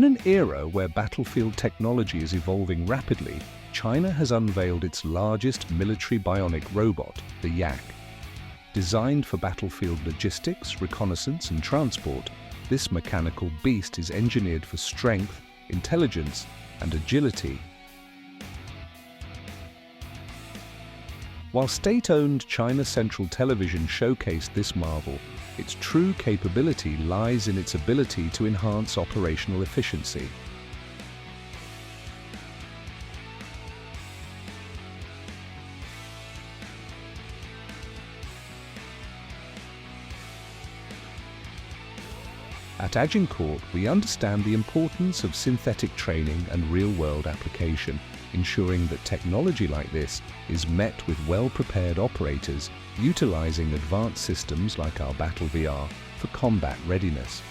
In an era where battlefield technology is evolving rapidly, China has unveiled its largest military bionic robot, the Yak. Designed for battlefield logistics, reconnaissance and transport, this mechanical beast is engineered for strength, intelligence and agility. While state-owned China Central Television showcased this marvel, its true capability lies in its ability to enhance operational efficiency. At Agincourt, we understand the importance of synthetic training and real-world application, ensuring that technology like this is met with well-prepared operators utilizing advanced systems like our BattleVR for combat readiness.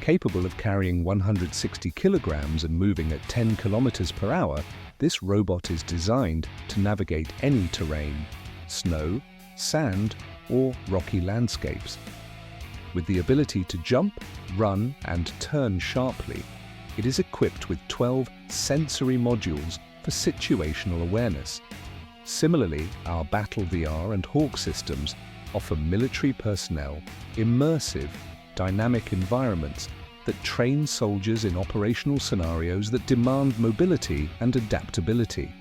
Capable of carrying 160 kilograms and moving at 10 kilometers per hour, this robot is designed to navigate any terrain, snow, sand, or rocky landscapes. With the ability to jump, run, and turn sharply, it is equipped with 12 sensory modules for situational awareness. Similarly, our BattleVR and Hawk systems offer military personnel immersive, dynamic environments that train soldiers in operational scenarios that demand mobility and adaptability.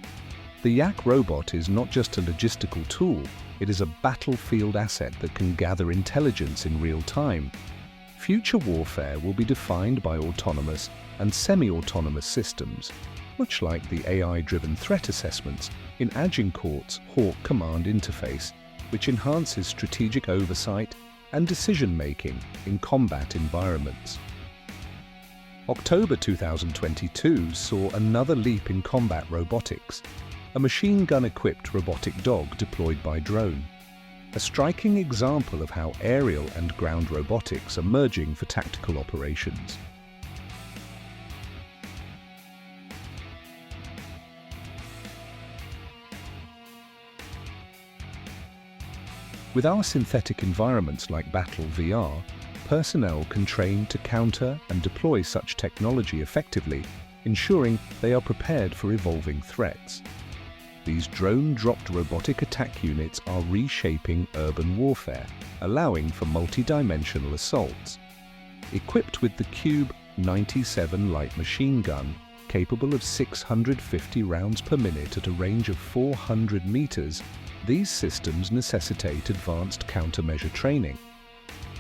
The Yak robot is not just a logistical tool, it is a battlefield asset that can gather intelligence in real time. Future warfare will be defined by autonomous and semi-autonomous systems, much like the AI-driven threat assessments in Agincourt's Hawk command interface, which enhances strategic oversight and decision-making in combat environments. October 2022 saw another leap in combat robotics, a machine gun-equipped robotic dog deployed by drone. A striking example of how aerial and ground robotics are merging for tactical operations. With our synthetic environments like BattleVR, personnel can train to counter and deploy such technology effectively, ensuring they are prepared for evolving threats. These drone-dropped robotic attack units are reshaping urban warfare, allowing for multi-dimensional assaults. Equipped with the Cube 97 light machine gun, capable of 650 rounds per minute at a range of 400 meters, these systems necessitate advanced countermeasure training.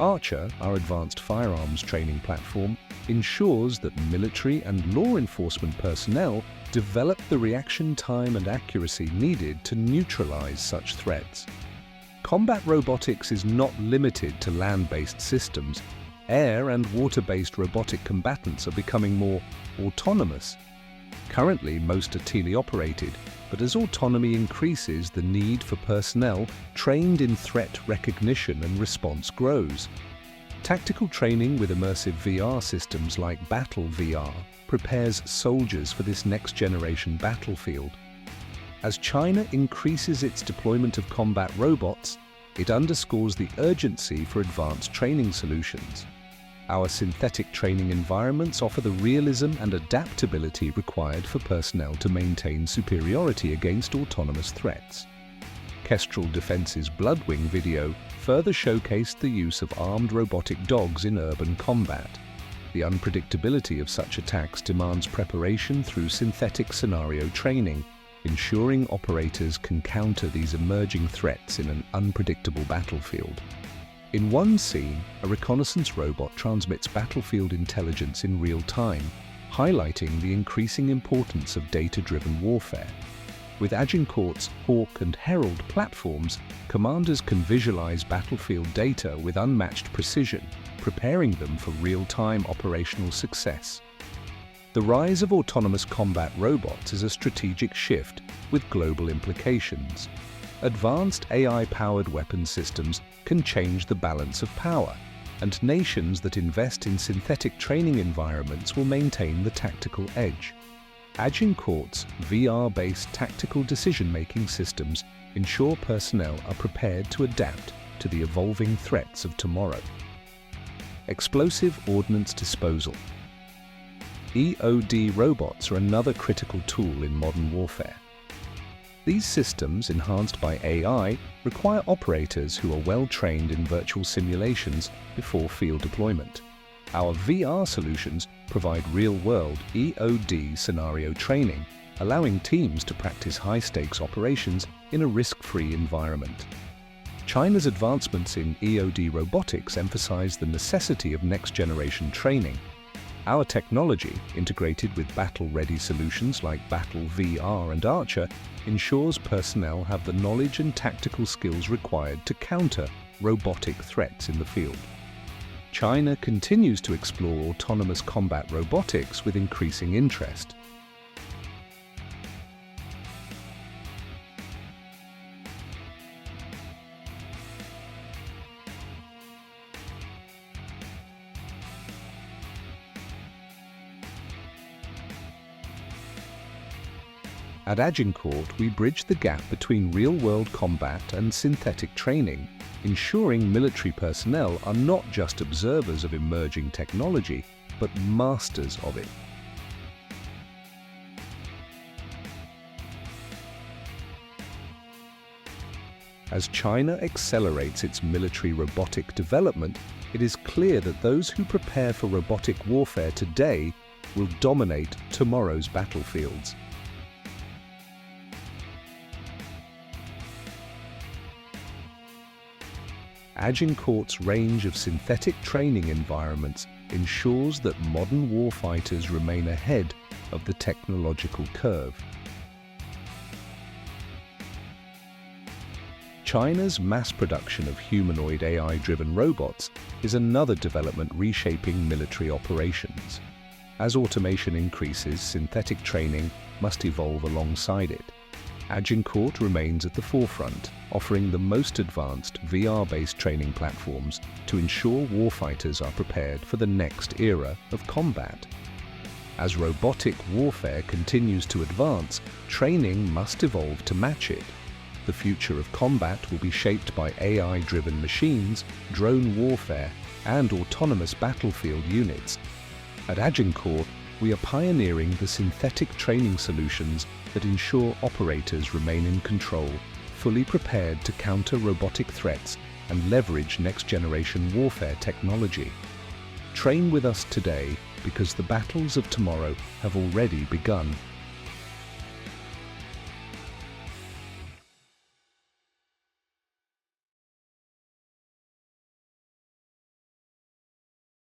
Archer, our advanced firearms training platform, ensures that military and law enforcement personnel develop the reaction time and accuracy needed to neutralize such threats. Combat robotics is not limited to land-based systems. Air and water-based robotic combatants are becoming more autonomous. Currently, most are teleoperated, but as autonomy increases, the need for personnel trained in threat recognition and response grows. Tactical training with immersive VR systems like BattleVR prepares soldiers for this next-generation battlefield. As China increases its deployment of combat robots, it underscores the urgency for advanced training solutions. Our synthetic training environments offer the realism and adaptability required for personnel to maintain superiority against autonomous threats. Kestrel Defense's Bloodwing video further showcased the use of armed robotic dogs in urban combat. The unpredictability of such attacks demands preparation through synthetic scenario training, ensuring operators can counter these emerging threats in an unpredictable battlefield. In one scene, a reconnaissance robot transmits battlefield intelligence in real time, highlighting the increasing importance of data-driven warfare. With Agincourt's Hawk and Herald platforms, commanders can visualize battlefield data with unmatched precision, preparing them for real-time operational success. The rise of autonomous combat robots is a strategic shift with global implications. Advanced AI-powered weapon systems can change the balance of power, and nations that invest in synthetic training environments will maintain the tactical edge. Agincourt's VR-based tactical decision-making systems ensure personnel are prepared to adapt to the evolving threats of tomorrow. Explosive ordnance disposal. EOD robots are another critical tool in modern warfare. These systems, enhanced by AI, require operators who are well-trained in virtual simulations before field deployment. Our VR solutions provide real-world EOD scenario training, allowing teams to practice high-stakes operations in a risk-free environment. China's advancements in EOD robotics emphasize the necessity of next-generation training. Our technology, integrated with battle-ready solutions like BattleVR and Archer, ensures personnel have the knowledge and tactical skills required to counter robotic threats in the field. China continues to explore autonomous combat robotics with increasing interest. At Agincourt, we bridge the gap between real-world combat and synthetic training, ensuring military personnel are not just observers of emerging technology, but masters of it. As China accelerates its military robotic development, it is clear that those who prepare for robotic warfare today will dominate tomorrow's battlefields. Agincourt's range of synthetic training environments ensures that modern warfighters remain ahead of the technological curve. China's mass production of humanoid AI-driven robots is another development reshaping military operations. As automation increases, synthetic training must evolve alongside it. Agincourt remains at the forefront, offering the most advanced VR-based training platforms to ensure warfighters are prepared for the next era of combat. As robotic warfare continues to advance, training must evolve to match it. The future of combat will be shaped by AI-driven machines, drone warfare, and autonomous battlefield units. At Agincourt, we are pioneering the synthetic training solutions that ensure operators remain in control, fully prepared to counter robotic threats and leverage next-generation warfare technology. Train with us today because the battles of tomorrow have already begun.